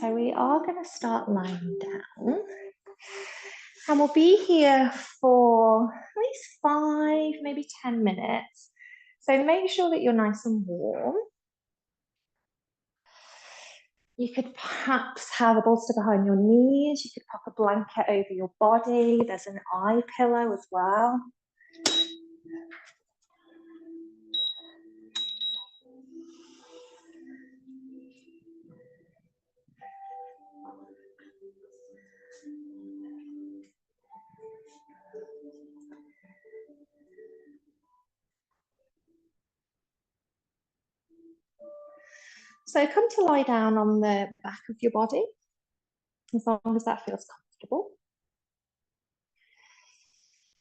So we are going to start lying down, and we'll be here for at least 5, maybe 10 minutes. So make sure that you're nice and warm. You could perhaps have a bolster behind your knees. You could pop a blanket over your body. There's an eye pillow as well. So come to lie down on the back of your body, as long as that feels comfortable.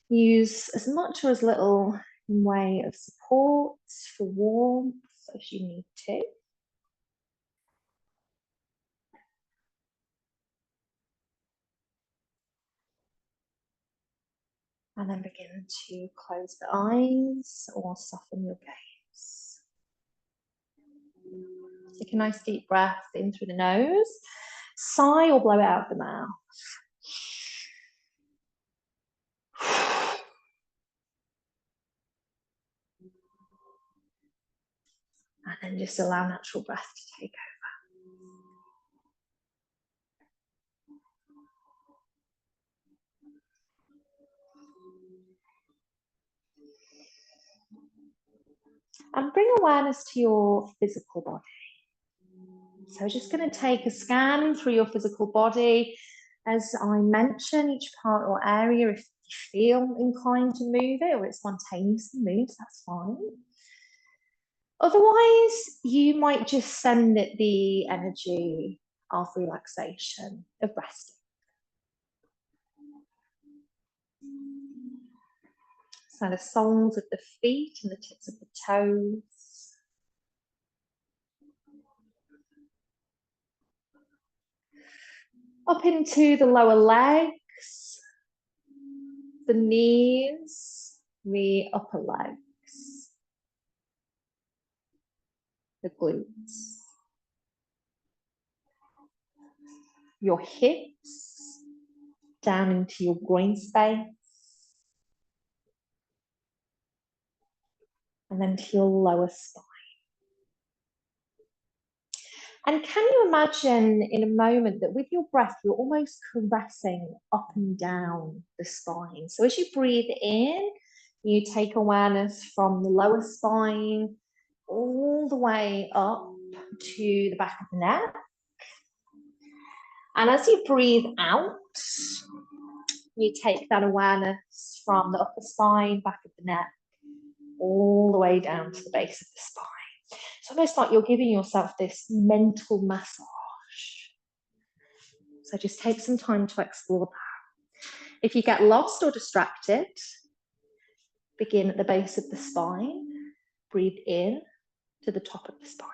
Use as much or as little in way of support for warmth as you need to. And then begin to close the eyes or soften your gaze. Take a nice deep breath in through the nose. Sigh or blow it out the mouth. And then just allow natural breath to take over. And bring awareness to your physical body. So we're just going to take a scan through your physical body. As I mention, each part or area, if you feel inclined to move it or it spontaneously moves, that's fine. Otherwise, you might just send it the energy of relaxation, of resting. So the soles of the feet and the tips of the toes. Up into the lower legs, the knees, the upper legs, the glutes, your hips, down into your groin space, and then to your lower spine. And can you imagine in a moment that with your breath, you're almost caressing up and down the spine. So as you breathe in, you take awareness from the lower spine all the way up to the back of the neck. And as you breathe out, you take that awareness from the upper spine, back of the neck, all the way down to the base of the spine. It's almost like you're giving yourself this mental massage. So just take some time to explore that. If you get lost or distracted, begin at the base of the spine. Breathe in to the top of the spine.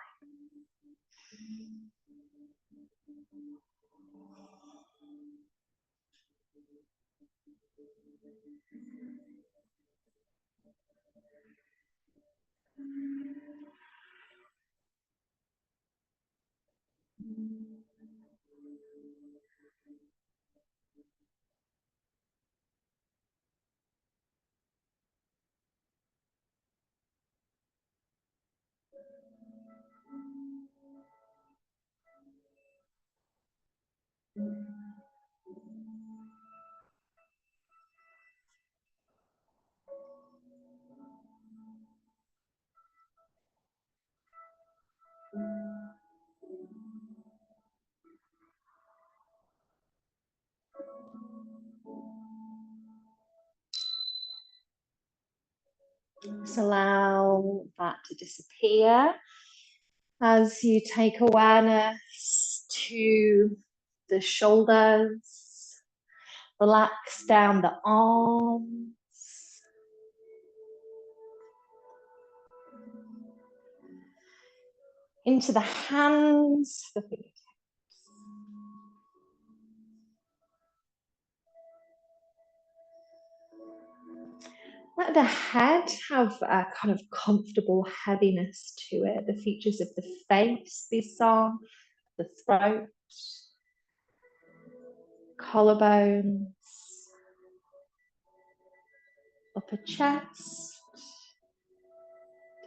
Just allow that to disappear as you take awareness to the shoulders, relax down the arms, into the hands, the fingertips. Let the head have a kind of comfortable heaviness to it. The features of the face be soft, the throat collarbones, upper chest,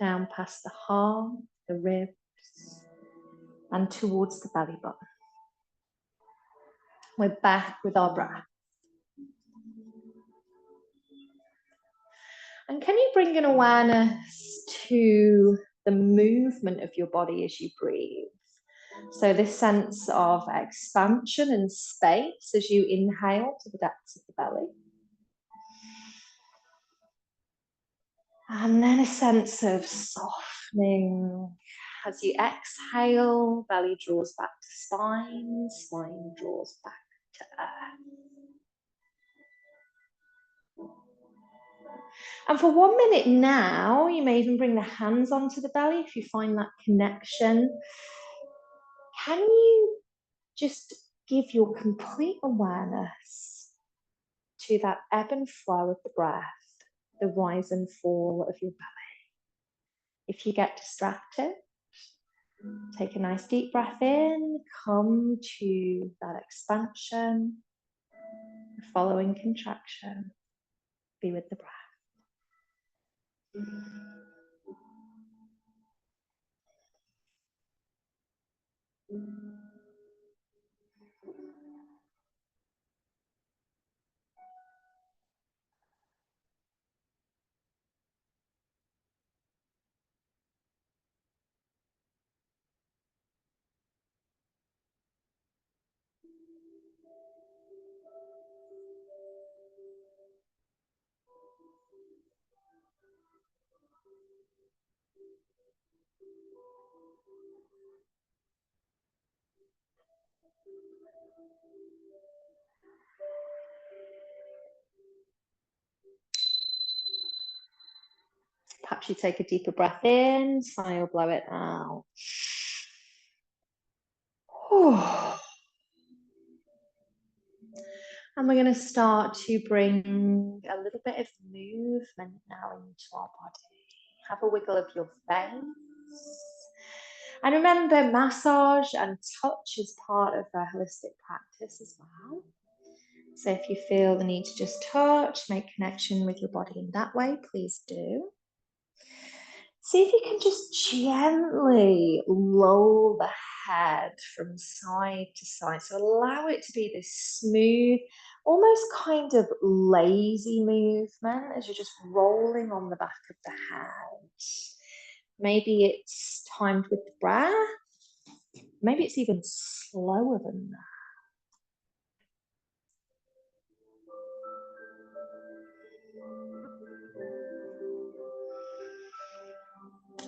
down past the heart, the ribs, and towards the belly button. We're back with our breath. And can you bring an awareness to the movement of your body as you breathe? So this sense of expansion and space as you inhale to the depths of the belly. And then a sense of softening as you exhale, belly draws back to spine, spine draws back to earth. And for 1 minute now, you may even bring the hands onto the belly if you find that connection. Can you just give your complete awareness to that ebb and flow of the breath, the rise and fall of your belly? If you get distracted, take a nice deep breath in, come to that expansion, the following contraction, be with the breath. Perhaps you take a deeper breath in, sigh or blow it out. And we're going to start to bring a little bit of movement now into our body. Have a wiggle of your face. And remember, massage and touch is part of a holistic practice as well. So if you feel the need to just touch, make connection with your body in that way, please do. See if you can just gently roll the head from side to side. So allow it to be this smooth, almost kind of lazy movement as you're just rolling on the back of the head. Maybe it's timed with the breath. Maybe it's even slower than that.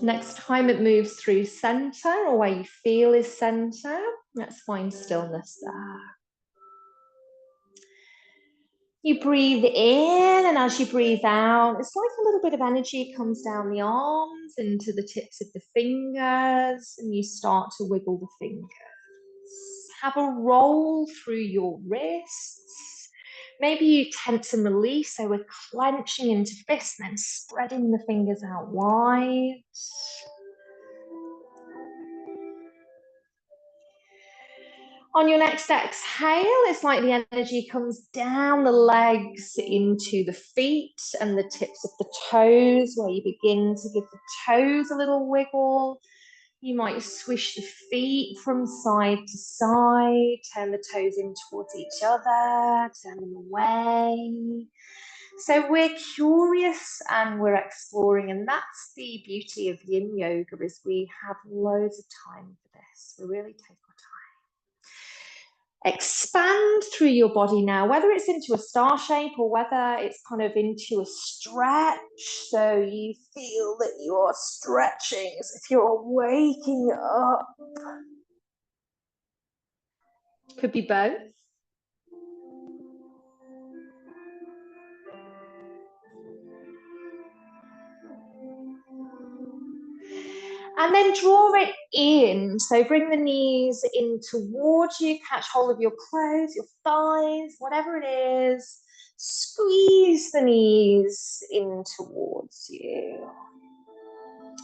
Next time it moves through center or where you feel is center, let's find stillness there. You breathe in, and as you breathe out, it's like a little bit of energy comes down the arms into the tips of the fingers, and you start to wiggle the fingers. Have a roll through your wrists. Maybe you tense and release, so we're clenching into fists and then spreading the fingers out wide. On your next exhale, it's like the energy comes down the legs into the feet and the tips of the toes, where you begin to give the toes a little wiggle. You might swish the feet from side to side, turn the toes in towards each other, turn them away. So we're curious and we're exploring, and that's the beauty of Yin Yoga, is we have loads of time for this. We really take our time. Expand through your body now, whether it's into a star shape or whether it's kind of into a stretch. So you feel that you're stretching as if you're waking up. Could be both. And then draw it in. So bring the knees in towards you, catch hold of your clothes, your thighs, whatever it is. Squeeze the knees in towards you.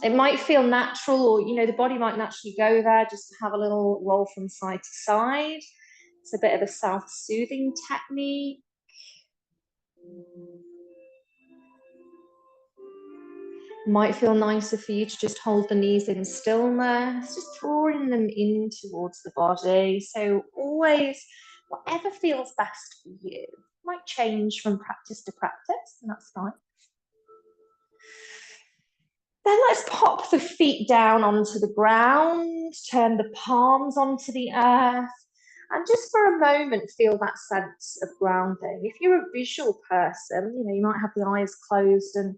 It might feel natural, or the body might naturally go there just to have a little roll from side to side. It's a bit of a self-soothing technique. Might feel nicer for you to just hold the knees in stillness, just drawing them in towards the body. So always, whatever feels best for you. Might change from practice to practice, and that's fine. Then let's pop the feet down onto the ground, turn the palms onto the earth, and just for a moment feel that sense of grounding. If you're a visual person, you might have the eyes closed and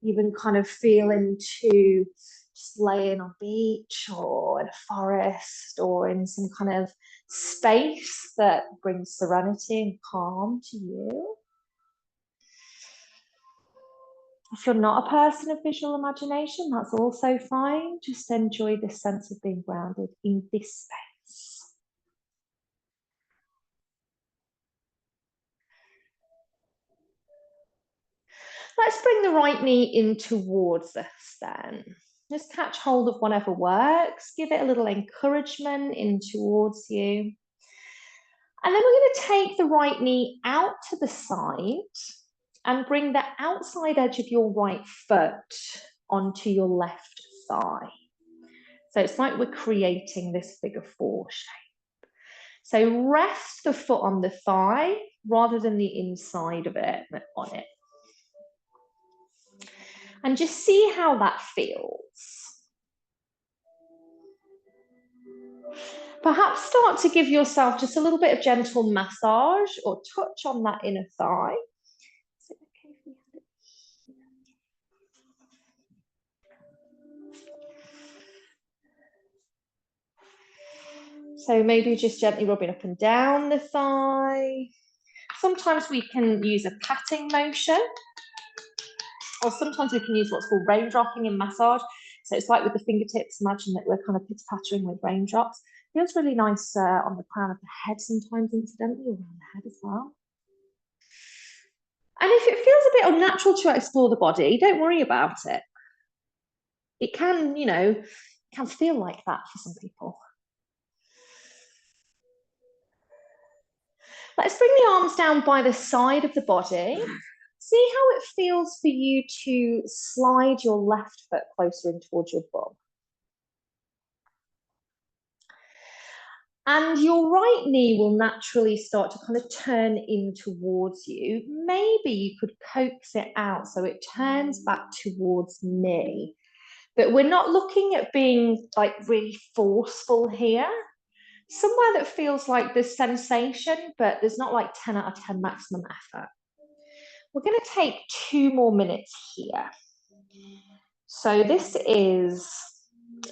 even kind of feel into just laying on a beach or in a forest or in some kind of space that brings serenity and calm to you. If you're not a person of visual imagination, that's also fine. Just enjoy this sense of being grounded in this space. Let's bring the right knee in towards us then. Just catch hold of whatever works. Give it a little encouragement in towards you. And then we're going to take the right knee out to the side and bring the outside edge of your right foot onto your left thigh. So it's like we're creating this figure 4 shape. So rest the foot on the thigh rather than the inside of it on it. And just see how that feels. Perhaps start to give yourself just a little bit of gentle massage or touch on that inner thigh. So maybe just gently rubbing up and down the thigh. Sometimes we can use a patting motion, or sometimes we can use what's called raindropping in massage. So it's like with the fingertips, imagine that we're kind of pitter-pattering with raindrops. It feels really nice on the crown of the head sometimes, incidentally, around the head as well. And if it feels a bit unnatural to explore the body, don't worry about it. It can, can feel like that for some people. Let's bring the arms down by the side of the body. See how it feels for you to slide your left foot closer in towards your bum. And your right knee will naturally start to kind of turn in towards you. Maybe you could coax it out so it turns back towards me. But we're not looking at being like really forceful here. Somewhere that feels like there's sensation, but there's not like 10 out of 10 maximum effort. We're going to take 2 more minutes here. So this is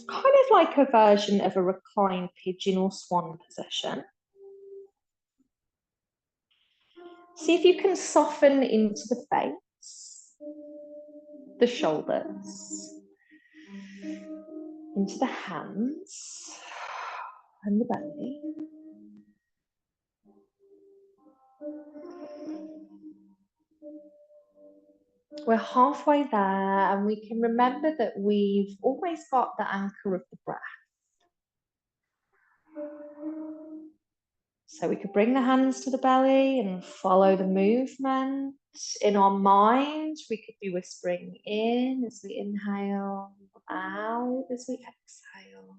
kind of like a version of a reclined pigeon or swan position. See if you can soften into the face, the shoulders, into the hands and the belly. We're halfway there, and we can remember that we've always got the anchor of the breath. So we could bring the hands to the belly and follow the movement. In our mind, we could be whispering in as we inhale, out as we exhale.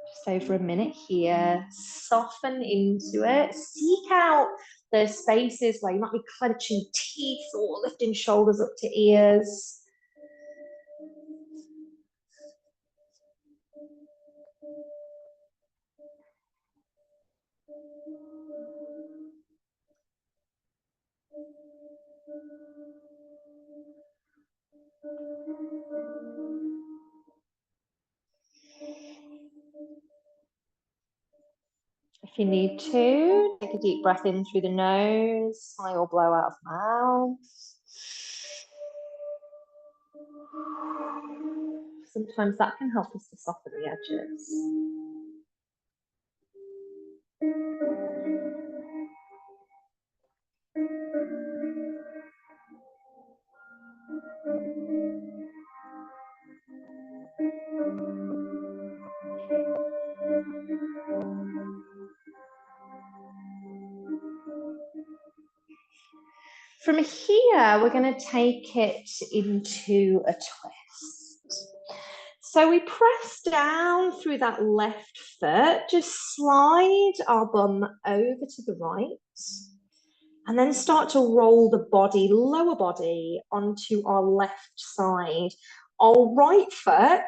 Just over a minute here. Soften into it. Seek out those spaces where you might be clenching teeth or lifting shoulders up to ears. If you need to, take a deep breath in through the nose, sigh or blow out of the mouth. Sometimes that can help us to soften the edges. From here, we're going to take it into a twist. So we press down through that left foot, just slide our bum over to the right, and then start to roll the body, lower body, onto our left side. Our right foot,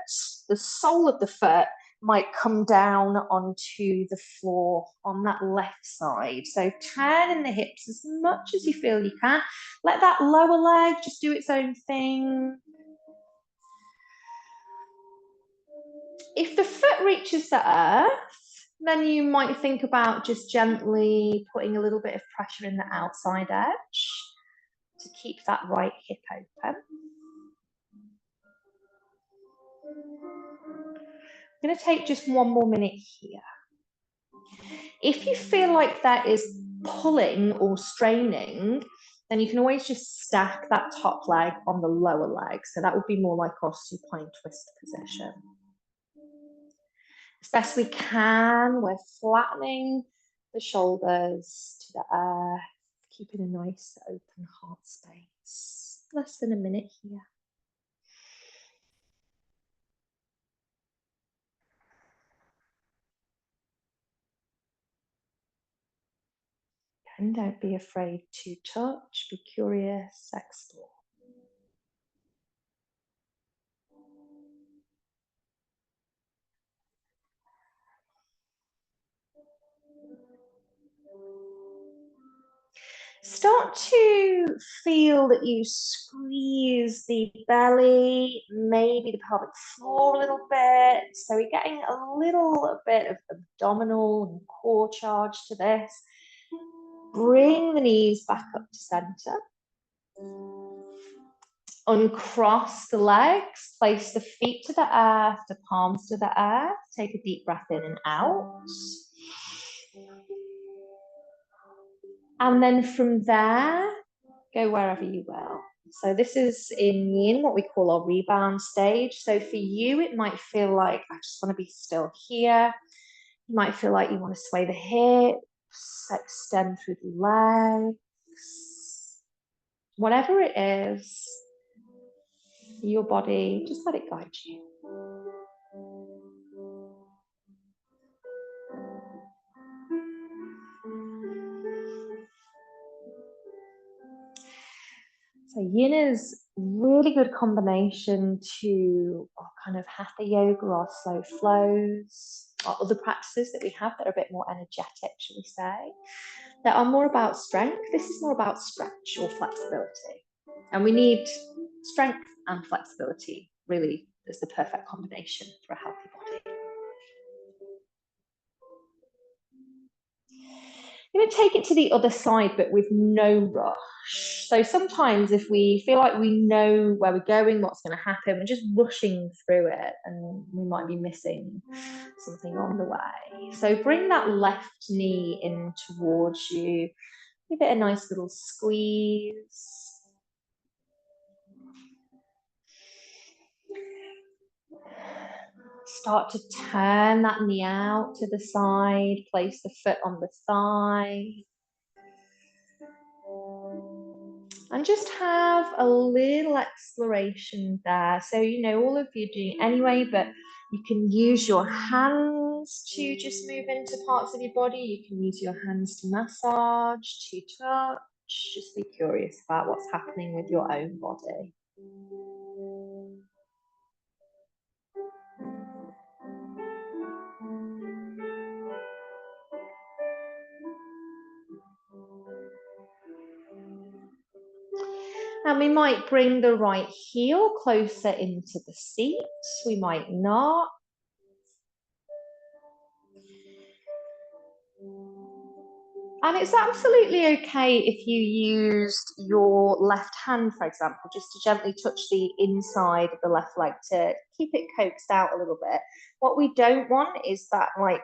the sole of the foot, might come down onto the floor on that left side. So turn in the hips as much as you feel you can. Let that lower leg just do its own thing. If the foot reaches the earth, then you might think about just gently putting a little bit of pressure in the outside edge to keep that right hip open. I'm going to take just one more minute here. If you feel like that is pulling or straining, then you can always just stack that top leg on the lower leg. So that would be more like our supine twist position. As best we can, we're flattening the shoulders to the earth, keeping a nice open heart space. Less than a minute here. And don't be afraid to touch, be curious, explore. Start to feel that you squeeze the belly, maybe the pelvic floor a little bit. So we're getting a little bit of abdominal and core charge to this. Bring the knees back up to center. Uncross the legs, place the feet to the earth, the palms to the earth. Take a deep breath in and out. And then from there, go wherever you will. So this is in Yin, what we call our rebound stage. So for you, it might feel like, I just want to be still here. You might feel like you want to sway the hips, extend through the legs. Whatever it is, your body, just let it guide you. So Yin is really good combination to our kind of hatha yoga, our slow flows, our other practices that we have that are a bit more energetic, shall we say, that are more about strength. This is more about stretch or flexibility. And we need strength and flexibility, really, as the perfect combination for a healthy body. I'm going to take it to the other side, but with no rush. So sometimes if we feel like we know where we're going, what's going to happen, we're just rushing through it and we might be missing something on the way. So bring that left knee in towards you. Give it a nice little squeeze. Start to turn that knee out to the side. Place the foot on the thigh. And just have a little exploration there. So, you know, all of you doing anyway, but you can use your hands to just move into parts of your body. You can use your hands to massage, to touch. Just be curious about what's happening with your own body. And we might bring the right heel closer into the seat. We might not. And it's absolutely okay if you used your left hand, for example, just to gently touch the inside of the left leg to keep it coaxed out a little bit. What we don't want is that like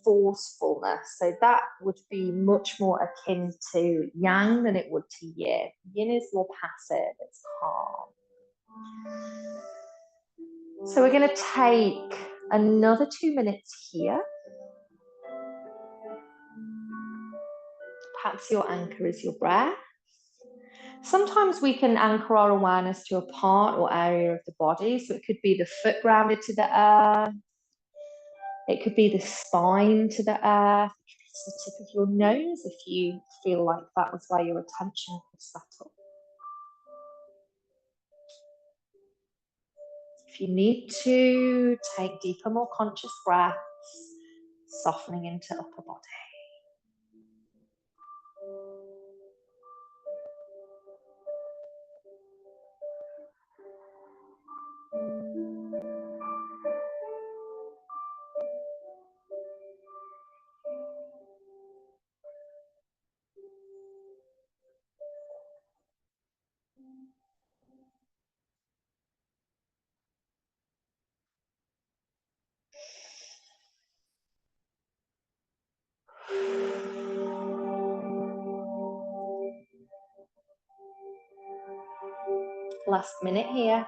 forcefulness. So that would be much more akin to Yang than it would to Yin. Yin is more passive, it's calm. So we're going to take another 2 minutes here. Perhaps your anchor is your breath. Sometimes we can anchor our awareness to a part or area of the body. So it could be the foot grounded to the earth. It could be the spine to the earth. It's the tip of your nose if you feel like that was where your attention was settled. If you need to, take deeper, more conscious breaths, softening into upper body. Last minute here.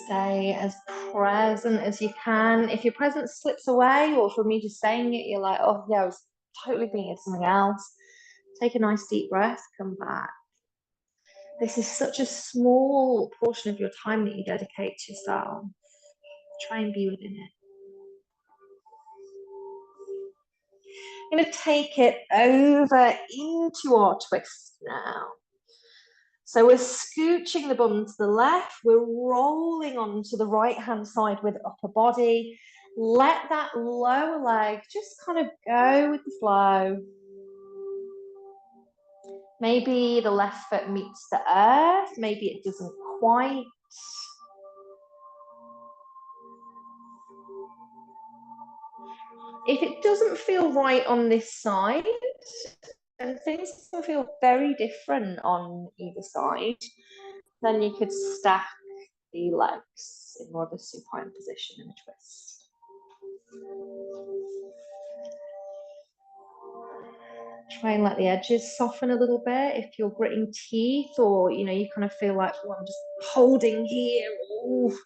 Stay as present as you can. If your presence slips away, or for me just saying it, you're like, oh yeah, I was totally thinking of something else. Take a nice deep breath, come back. This is such a small portion of your time that you dedicate to yourself. Try and be within it. I'm going to take it over into our twist now. So we're scooching the bum to the left, we're rolling onto the right-hand side with upper body. Let that lower leg just kind of go with the flow. Maybe the left foot meets the earth, maybe it doesn't quite. If it doesn't feel right on this side, and things will feel very different on either side, then you could stack the legs in more of a supine position in a twist. Try and let the edges soften a little bit. If you're gritting teeth, or you kind of feel like, well, I'm just holding here. Ooh.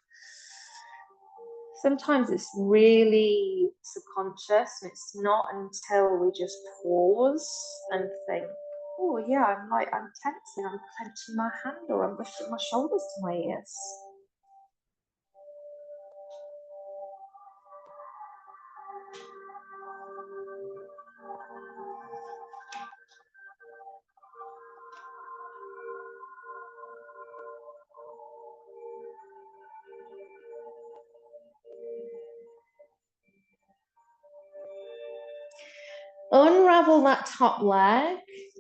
Sometimes it's really subconscious, and it's not until we just pause and think, oh yeah, I'm tensing, I'm clenching my hand, or I'm lifting my shoulders to my ears. Unravel that top leg,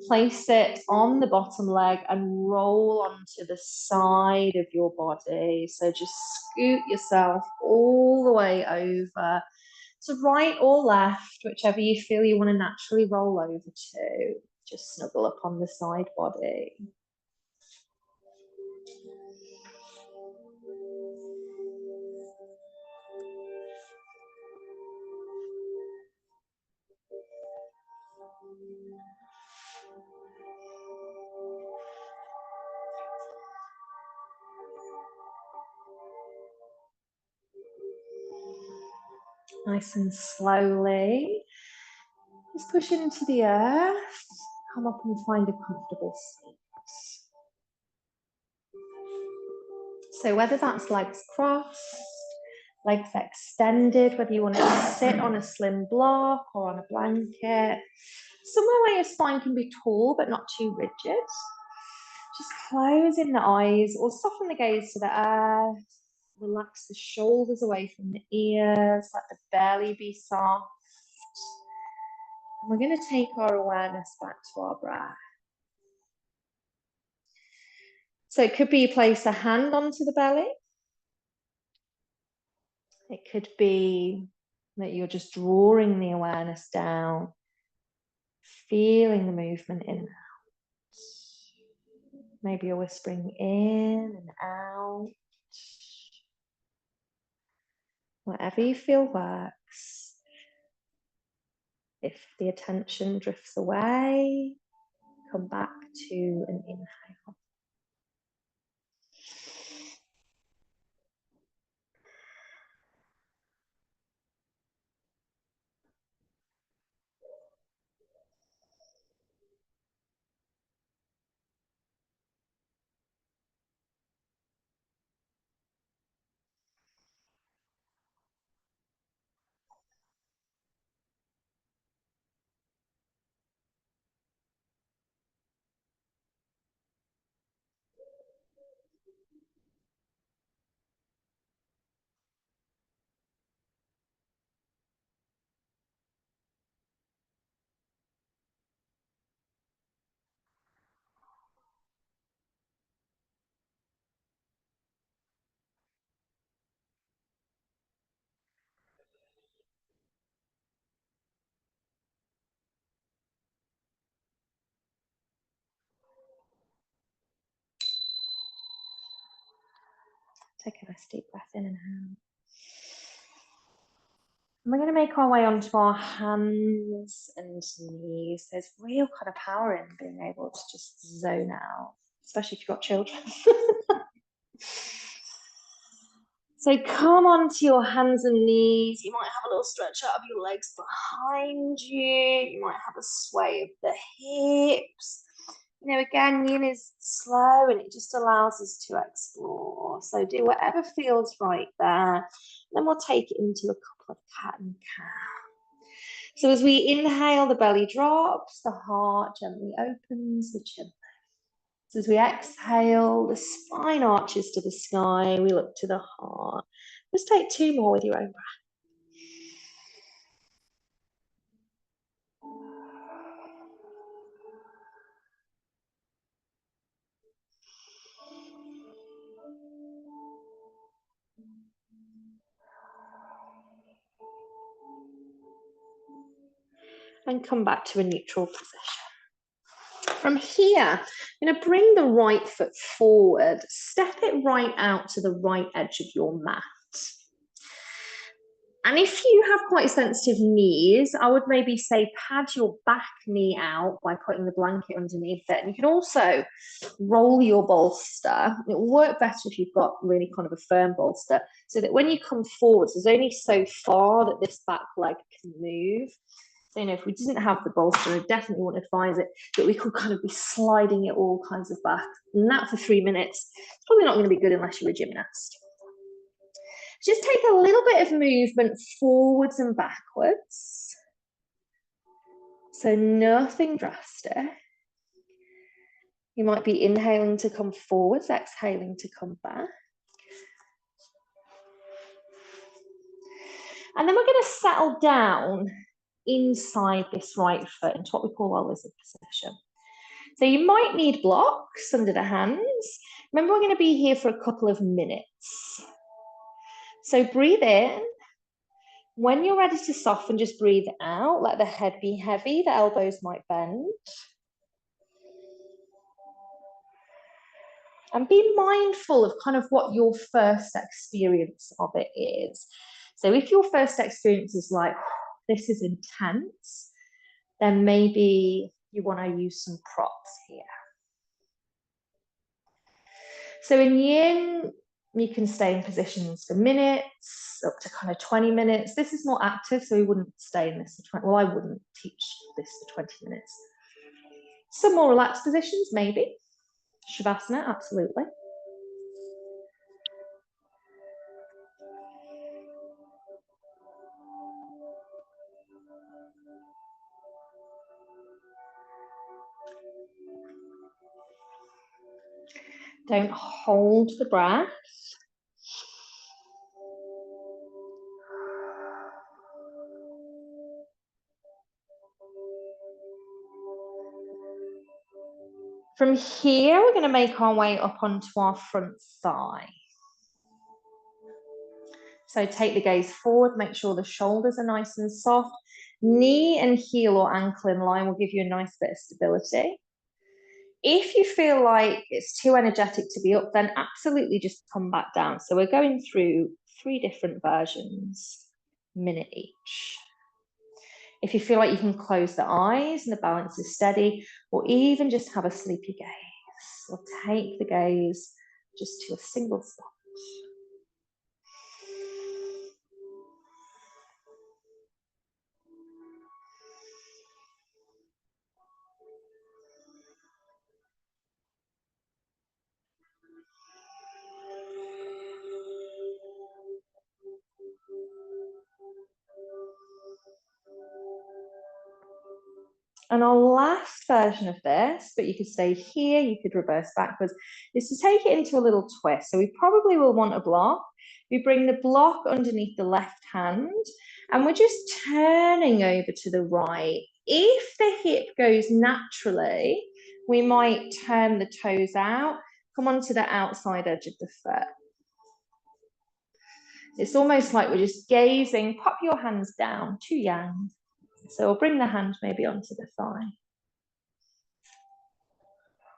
place it on the bottom leg and roll onto the side of your body. So just scoot yourself all the way over to right or left, whichever you feel you want to naturally roll over to. Just snuggle up on the side body. Nice and slowly, just push into the earth, come up and find a comfortable seat. So whether that's legs crossed, legs extended, whether you want to sit on a slim block or on a blanket, somewhere where your spine can be tall but not too rigid. Just closing the eyes or soften the gaze to the earth. Relax the shoulders away from the ears, let the belly be soft. And we're going to take our awareness back to our breath. So it could be you place a hand onto the belly. It could be that you're just drawing the awareness down, feeling the movement in and out. Maybe you're whispering in and out. Whatever you feel works. If the attention drifts away, come back to an inhale. Take a nice deep breath in and out. And we're going to make our way onto our hands and knees. There's real kind of power in being able to just zone out, especially if you've got children. So come onto your hands and knees. You might have a little stretch out of your legs behind you. You might have a sway of the hips. You know, again, yin is slow and it just allows us to explore. So do whatever feels right there. Then we'll take it into a couple of cat and cow. So as we inhale, the belly drops, the heart gently opens, the chin lifts. So as we exhale, the spine arches to the sky. We look to the heart. Let's take 2 more with your own breath. And come back to a neutral position. From here, I'm going to bring the right foot forward, step it right out to the right edge of your mat. And if you have quite sensitive knees, I would maybe say pad your back knee out by putting the blanket underneath it. And you can also roll your bolster. It will work better if you've got really kind of a firm bolster, so that when you come forwards, there's only so far that this back leg can move. So, you know, if we didn't have the bolster, I definitely wouldn't advise it, but we could kind of be sliding it all kinds of back. And that for 3 minutes, it's probably not going to be good unless you're a gymnast. Just take a little bit of movement forwards and backwards. So nothing drastic. You might be inhaling to come forwards, exhaling to come back. And then we're going to settle down inside this right foot into what we call our lizard position. So you might need blocks under the hands. Remember, we're going to be here for a couple of minutes. So breathe in. When you're ready to soften, just breathe out. Let the head be heavy. The elbows might bend. And be mindful of kind of what your first experience of it is. So if your first experience is like, this is intense, then maybe you want to use some props here. So in yin, you can stay in positions for minutes, up to kind of 20 minutes. This is more active, so we wouldn't stay in this for 20, well, I wouldn't teach this for 20 minutes. Some more relaxed positions, maybe. Shavasana, absolutely. Don't hold the breath. From here, we're going to make our way up onto our front thigh. So take the gaze forward, make sure the shoulders are nice and soft. Knee and heel or ankle in line will give you a nice bit of stability. If you feel like it's too energetic to be up, then absolutely just come back down. So we're going through 3 different versions, minute each. If you feel like you can close the eyes and the balance is steady, or even just have a sleepy gaze, or take the gaze just to a single spot. And our last version of this, but you could stay here, you could reverse backwards, is to take it into a little twist. So we probably will want a block. We bring the block underneath the left hand, and we're just turning over to the right. If the hip goes naturally, we might turn the toes out, come onto the outside edge of the foot. It's almost like we're just gazing. Pop your hands down, to yang. So we'll bring the hand maybe onto the thigh.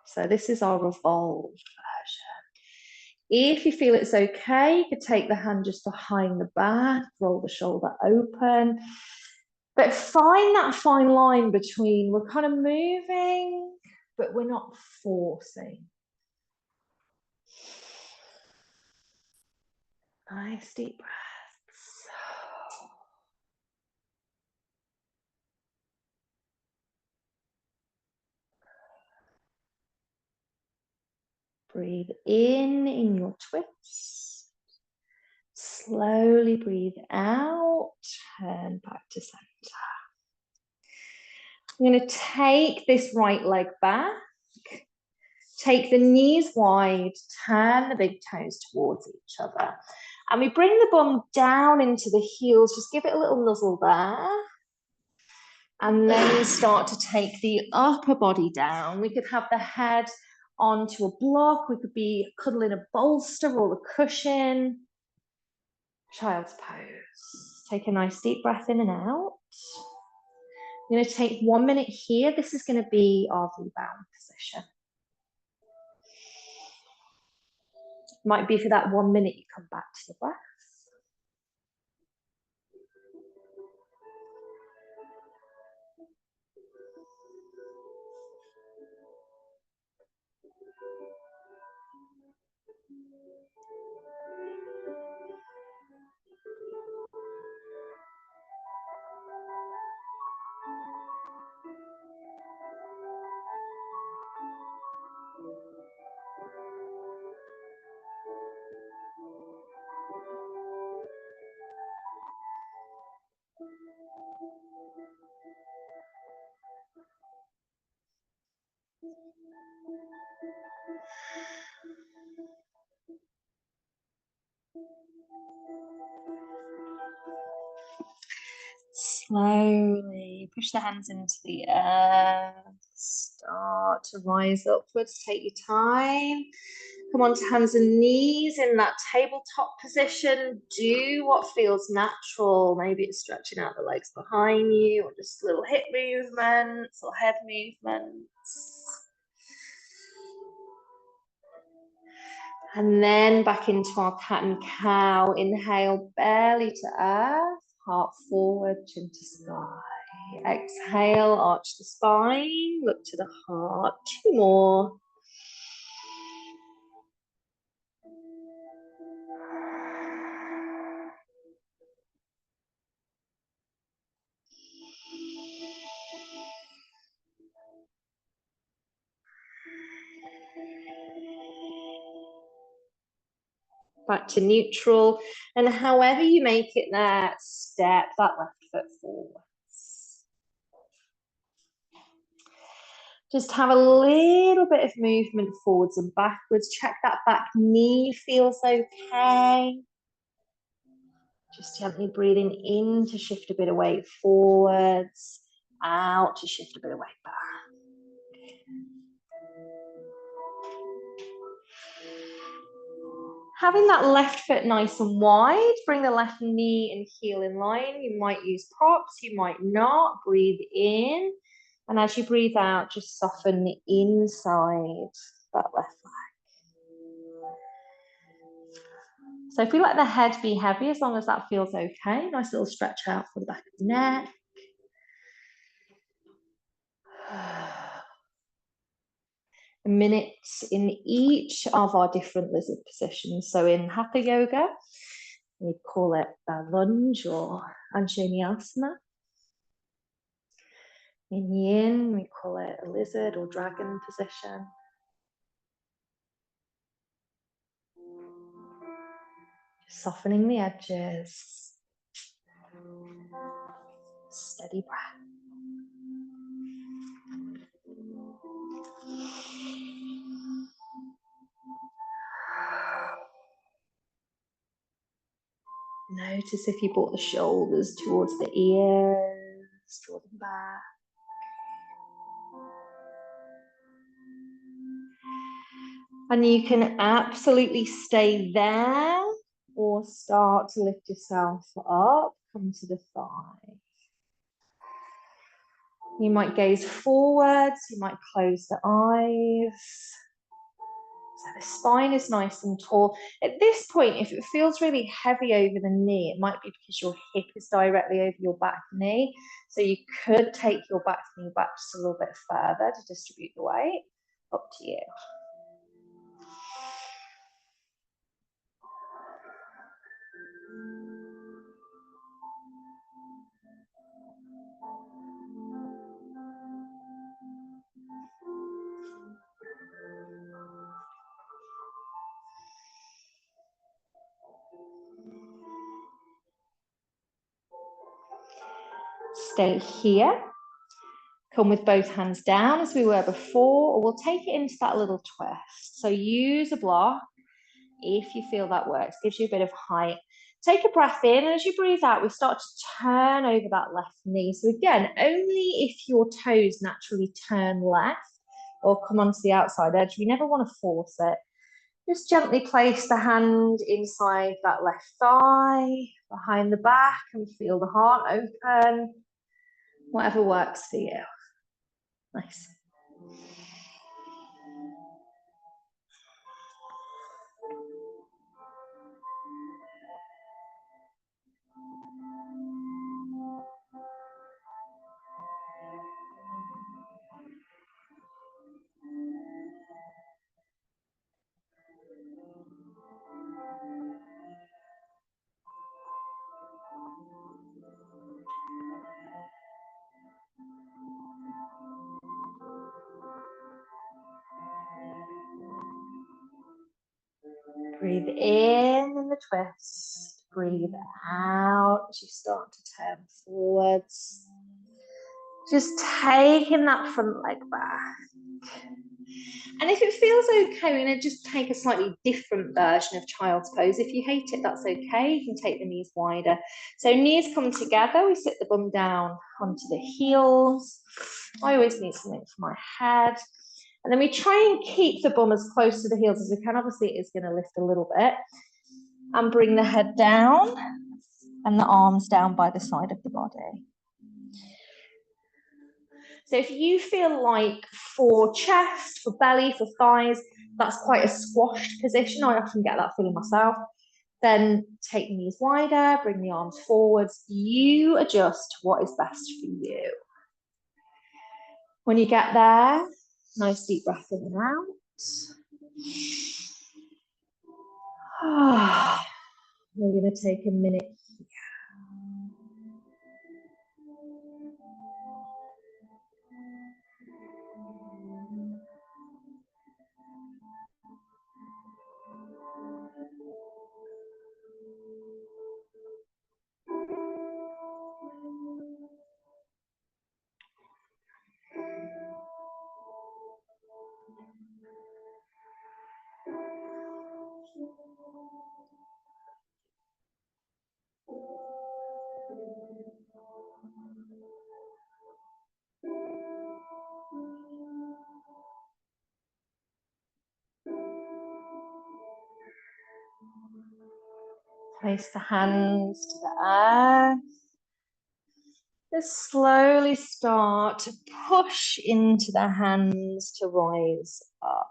So this is our revolved version. If you feel it's okay, you could take the hand just behind the back, roll the shoulder open. But find that fine line between we're kind of moving, but we're not forcing. Nice deep breaths. Breathe in your twist. Slowly breathe out, turn back to center. I'm going to take this right leg back, take the knees wide, turn the big toes towards each other. And we bring the bum down into the heels, just give it a little nuzzle there. And then start to take the upper body down. We could have the head onto a block, we could be cuddling a bolster or a cushion. Child's pose. Take a nice deep breath in and out. I'm going to take 1 minute here. This is going to be our rebound position. Might be for that 1 minute you come back to the breath. Slowly push the hands into the air. Start to rise upwards. Take your time. Come onto hands and knees in that tabletop position. Do what feels natural. Maybe it's stretching out the legs behind you, or just little hip movements or head movements. And then back into our cat and cow. Inhale, belly to earth, heart forward, chin to sky. Exhale, arch the spine, look to the heart. 2 more. Back to neutral, and however you make it there, step that left foot forwards. Just have a little bit of movement forwards and backwards. Check that back knee feels okay. Just gently breathing in to shift a bit of weight forwards, out to shift a bit of weight back. Having that left foot nice and wide, bring the left knee and heel in line. You might use props, you might not. Breathe in. And as you breathe out, just soften the inside that left leg. So if we let the head be heavy, as long as that feels okay, nice little stretch out for the back of the neck. A minute in each of our different lizard positions. So in Hatha Yoga, we call it a lunge or Anjaneyasana. In Yin, we call it a lizard or dragon position. Softening the edges. Steady breath. Notice if you brought the shoulders towards the ears, draw them back. And you can absolutely stay there or start to lift yourself up, come to the thigh. You might gaze forwards, you might close the eyes. So the spine is nice and tall. At this point, if it feels really heavy over the knee, it might be because your hip is directly over your back knee. So you could take your back knee back just a little bit further to distribute the weight. Up to you. Stay here. Come with both hands down as we were before, or we'll take it into that little twist. So use a block if you feel that works. Gives you a bit of height. Take a breath in, and as you breathe out, we start to turn over that left knee. So again, only if your toes naturally turn left or come onto the outside edge. We never want to force it. Just gently place the hand inside that left thigh, behind the back, and feel the heart open. Whatever works for you. Nice. Breathe in the twist. Breathe out as you start to turn forwards. Just taking that front leg back. And if it feels okay, we're going to just take a slightly different version of child's pose. If you hate it, that's okay. You can take the knees wider. So knees come together. We sit the bum down onto the heels. I always need something for my head. And then we try and keep the bum as close to the heels as we can. Obviously, it is going to lift a little bit. And bring the head down and the arms down by the side of the body. So if you feel like for chest, for belly, for thighs, that's quite a squashed position, I often get that feeling myself, then take the knees wider, bring the arms forwards. You adjust what is best for you. When you get there, nice deep breath in and out. We're going to take a minute here. Place the hands to the earth. Just slowly start to push into the hands to rise up.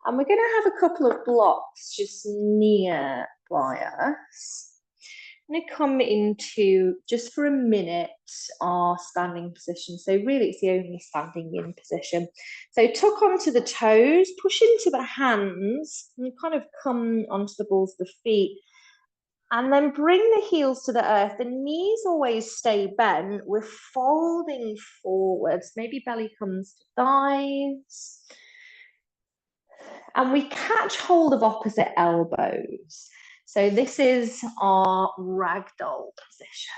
And we're going to have a couple of blocks just nearby us. I'm going to come into, just for a minute, our standing position. So really it's the only standing in position. So tuck onto the toes, push into the hands, and you kind of come onto the balls of the feet. And then bring the heels to the earth. The knees always stay bent. We're folding forwards. Maybe belly comes to thighs. And we catch hold of opposite elbows. So this is our ragdoll position.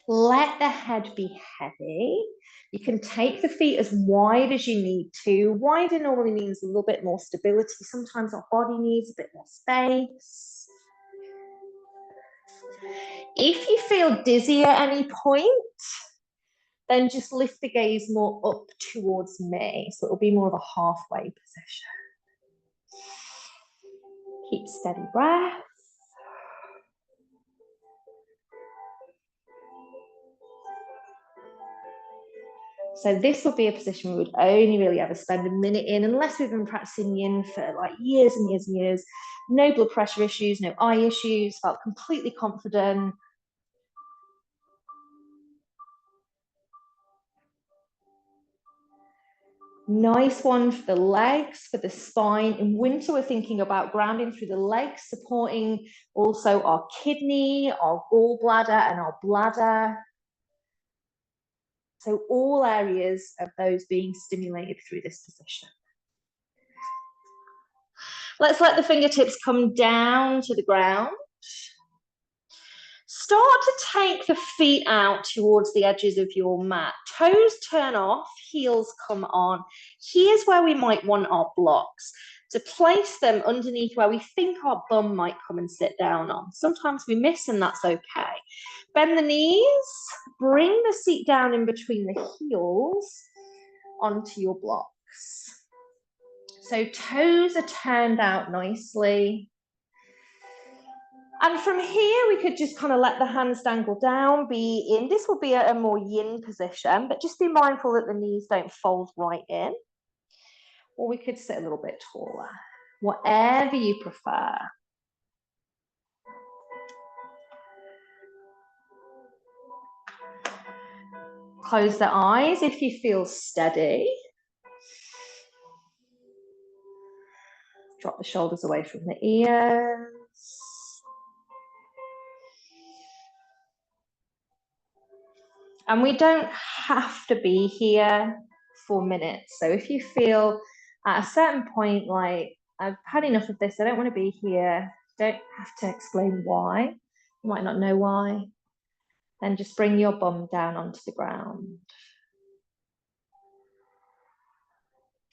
Let the head be heavy. You can take the feet as wide as you need to. Wider normally means a little bit more stability. Sometimes our body needs a bit more space. If you feel dizzy at any point, then just lift the gaze more up towards me. So it'll be more of a halfway position. Keep steady breath. So this would be a position we would only really ever spend a minute in, unless we've been practicing yin for like years and years and years. No blood pressure issues, no eye issues, felt completely confident. Nice one for the legs, for the spine. In winter, we're thinking about grounding through the legs, supporting also our kidney, our gallbladder, and our bladder. So all areas of those being stimulated through this position. Let's let the fingertips come down to the ground. Start to take the feet out towards the edges of your mat. Toes turn off, heels come on. Here's where we might want our blocks, to place them underneath where we think our bum might come and sit down on. Sometimes we miss, and that's okay. Bend the knees, bring the seat down in between the heels onto your blocks. So toes are turned out nicely. And from here, we could just kind of let the hands dangle down, be in. This will be a more yin position, but just be mindful that the knees don't fold right in. Or we could sit a little bit taller, whatever you prefer. Close the eyes if you feel steady. Drop the shoulders away from the ears. And we don't have to be here for minutes. So if you feel at a certain point like, I've had enough of this, I don't want to be here, don't have to explain why. You might not know why. Then just bring your bum down onto the ground.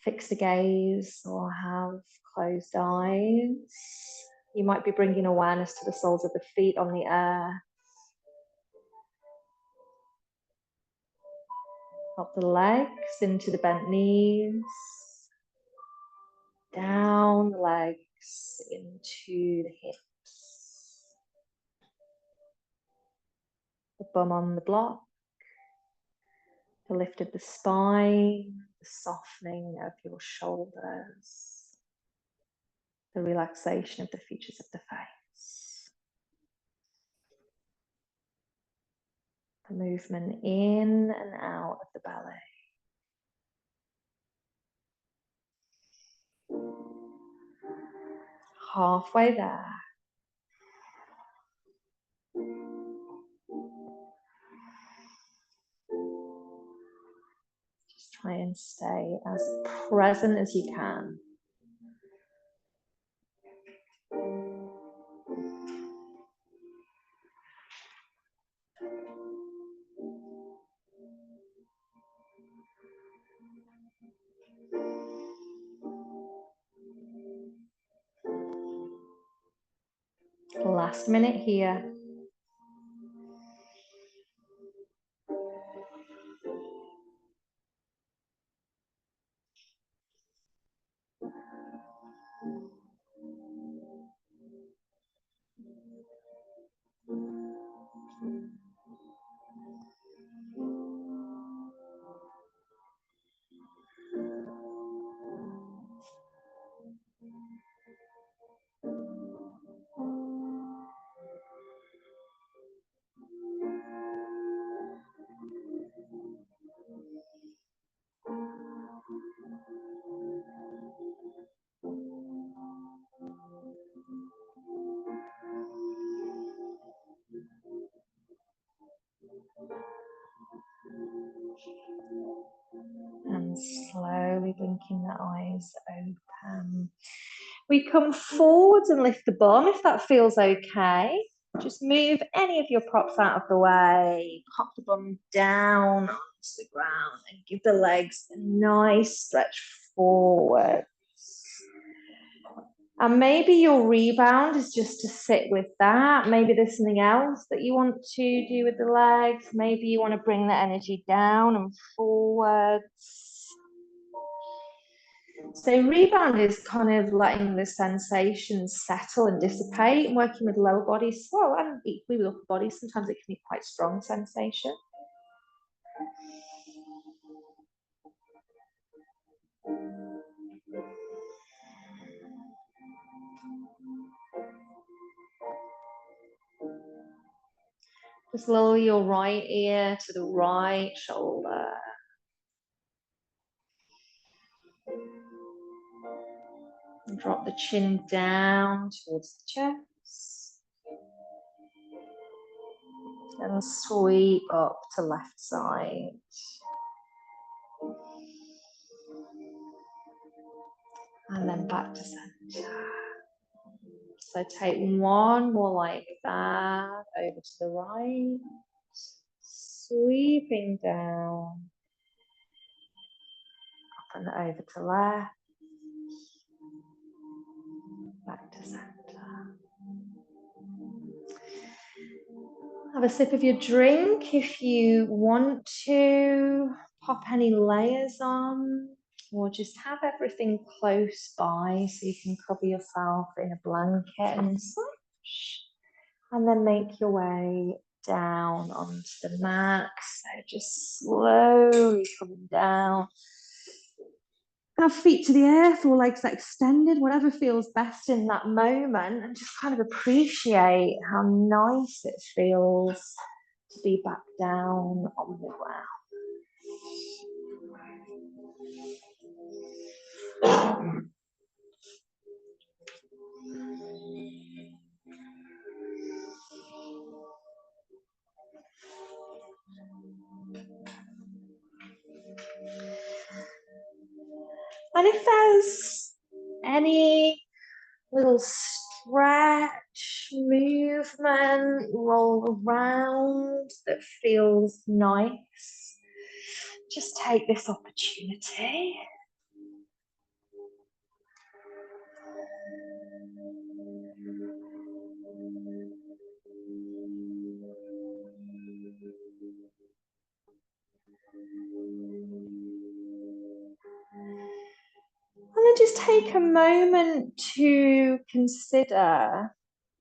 Fix the gaze or have closed eyes. You might be bringing awareness to the soles of the feet on the earth. Up the legs into the bent knees. Down the legs into the hips. The bum on the block. The lift of the spine. The softening of your shoulders. The relaxation of the features of the face. The movement in and out of the belly. Halfway there. Just try and stay as present as you can. Last minute here. And slowly blinking the eyes open. We come forwards and lift the bum if that feels okay. Just move any of your props out of the way. Pop the bum down onto the ground and give the legs a nice stretch forward. And maybe your rebound is just to sit with that. Maybe there's something else that you want to do with the legs. Maybe you want to bring the energy down and forwards. So rebound is kind of letting the sensations settle and dissipate and working with lower bodies as well, and equally with upper bodies. Sometimes it can be quite strong sensation. Just lower your right ear to the right shoulder. And drop the chin down towards the chest. And sweep up to left side. And then back to center. So take one more like that, over to the right. Sweeping down. Up and over to left. Back to center. Have a sip of your drink if you want to. Pop any layers on, or just have everything close by so you can cover yourself in a blanket and such. And then make your way down onto the mat. So just slowly coming down. Have feet to the earth or legs extended, whatever feels best in that moment, and just kind of appreciate how nice it feels to be back down on the ground. And if there's any little stretch, movement, roll around that feels nice, just take this opportunity. And then just take a moment to consider,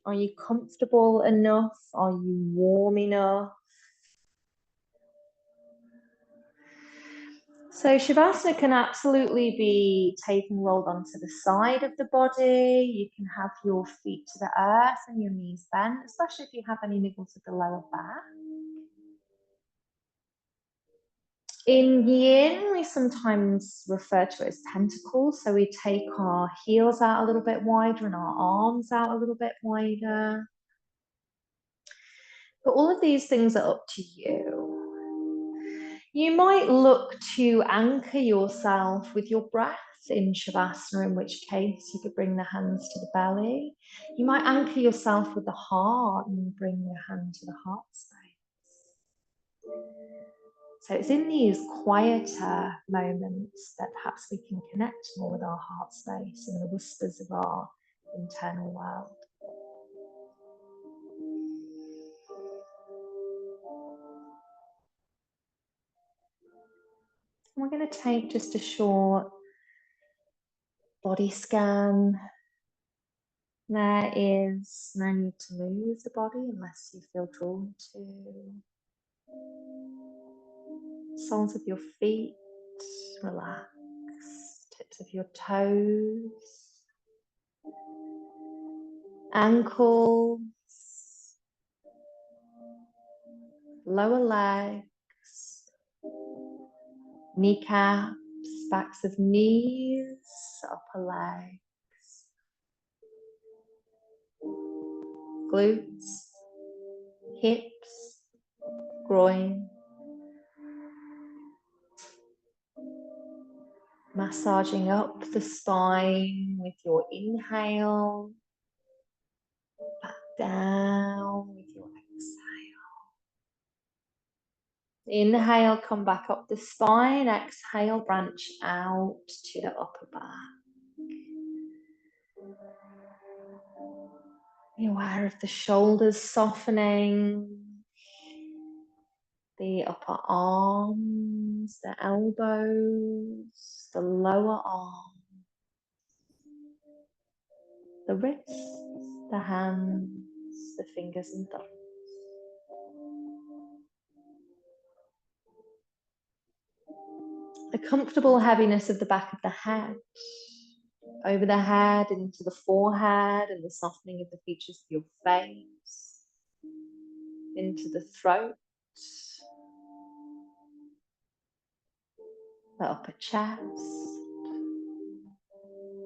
are you comfortable enough? Are you warm enough? So Shavasana can absolutely be taken rolled onto the side of the body. You can have your feet to the earth and your knees bent, especially if you have any niggles at the lower back. In Yin, we sometimes refer to it as tentacles. So we take our heels out a little bit wider and our arms out a little bit wider. But all of these things are up to you. You might look to anchor yourself with your breath in Shavasana, in which case you could bring the hands to the belly. You might anchor yourself with the heart and bring your hand to the heart space. So it's in these quieter moments that perhaps we can connect more with our heart space and the whispers of our internal world. And we're going to take just a short body scan. There is no need to move the body unless you feel drawn to. Soles of your feet relax, tips of your toes, ankles, lower legs, kneecaps, backs of knees, upper legs, glutes, hips, groin. Massaging up the spine with your inhale, back down with your exhale. Inhale, come back up the spine. Exhale, branch out to the upper back. Be aware of the shoulders softening, the upper arms, the elbows, the lower arms, the wrists, the hands, the fingers and thumbs. The comfortable heaviness of the back of the head, over the head, into the forehead, and the softening of the features of your face, into the throat, the upper chest,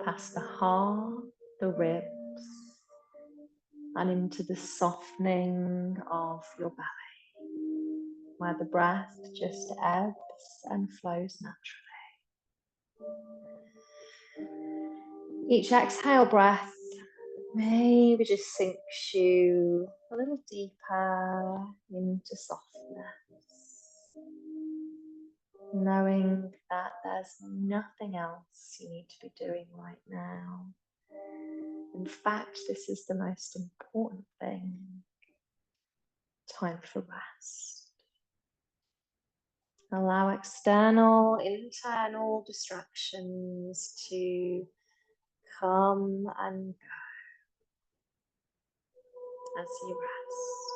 past the heart, the ribs, and into the softening of your belly, where the breath just ebbs and flows naturally. Each exhale breath maybe just sinks you a little deeper into softness, knowing that there's nothing else you need to be doing right now. In fact, this is the most important thing. Time for rest. Allow external, internal distractions to come and go as you rest.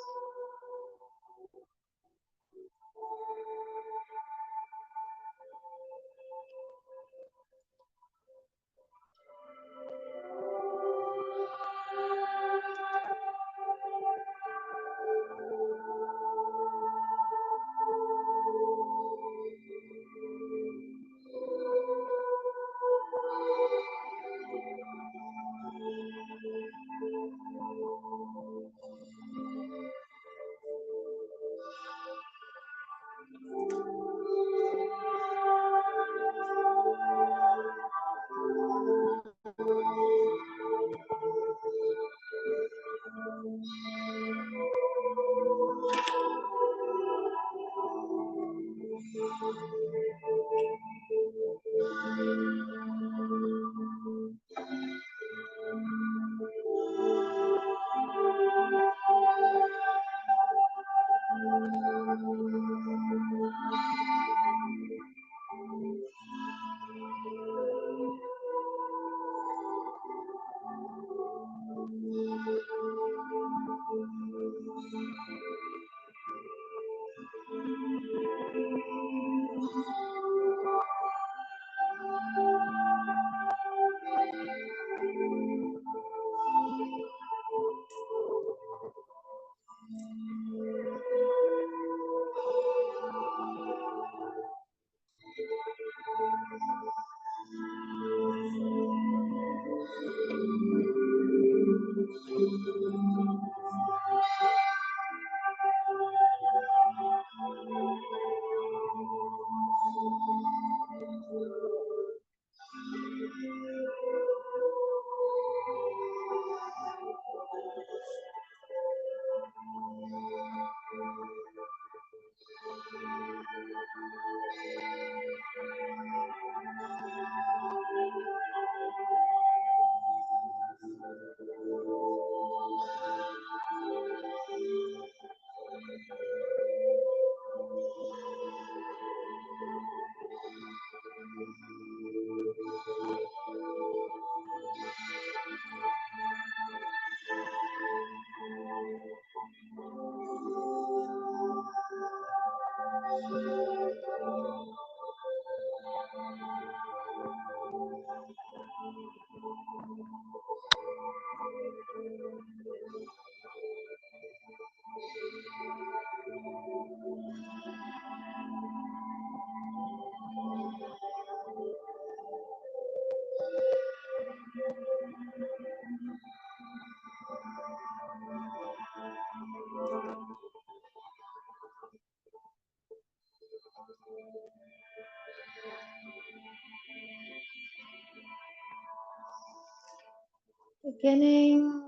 Beginning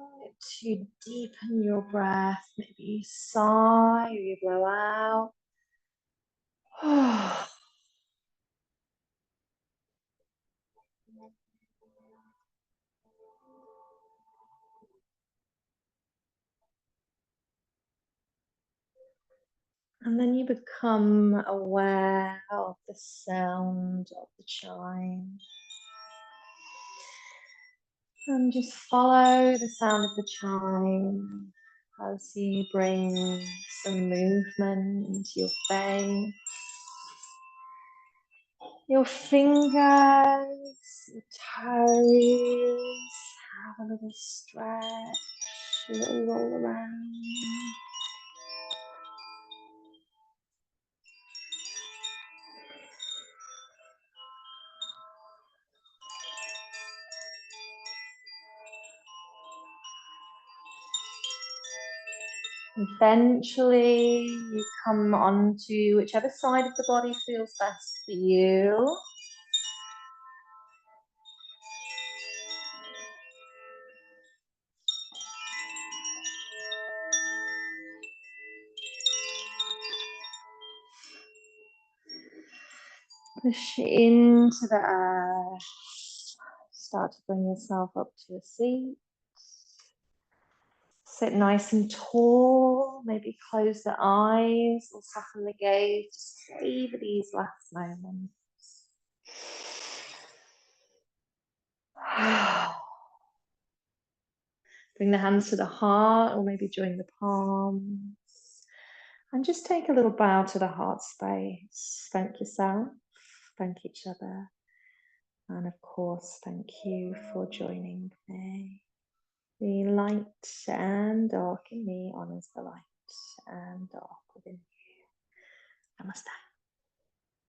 to deepen your breath. Maybe you sigh or you blow out. And then you become aware of the sound of the chime. And just follow the sound of the chime as you bring some movement into your face, your fingers, your toes. Have a little stretch, a little roll around. Eventually, you come onto whichever side of the body feels best for you. Push into the earth. Start to bring yourself up to a seat. Sit nice and tall. Maybe close the eyes or soften the gaze. Just savor these last moments. Bring the hands to the heart or maybe join the palms. And just take a little bow to the heart space. Thank yourself. Thank each other. And of course, thank you for joining me. The light and dark in me honors the light and dark within you. Namaste.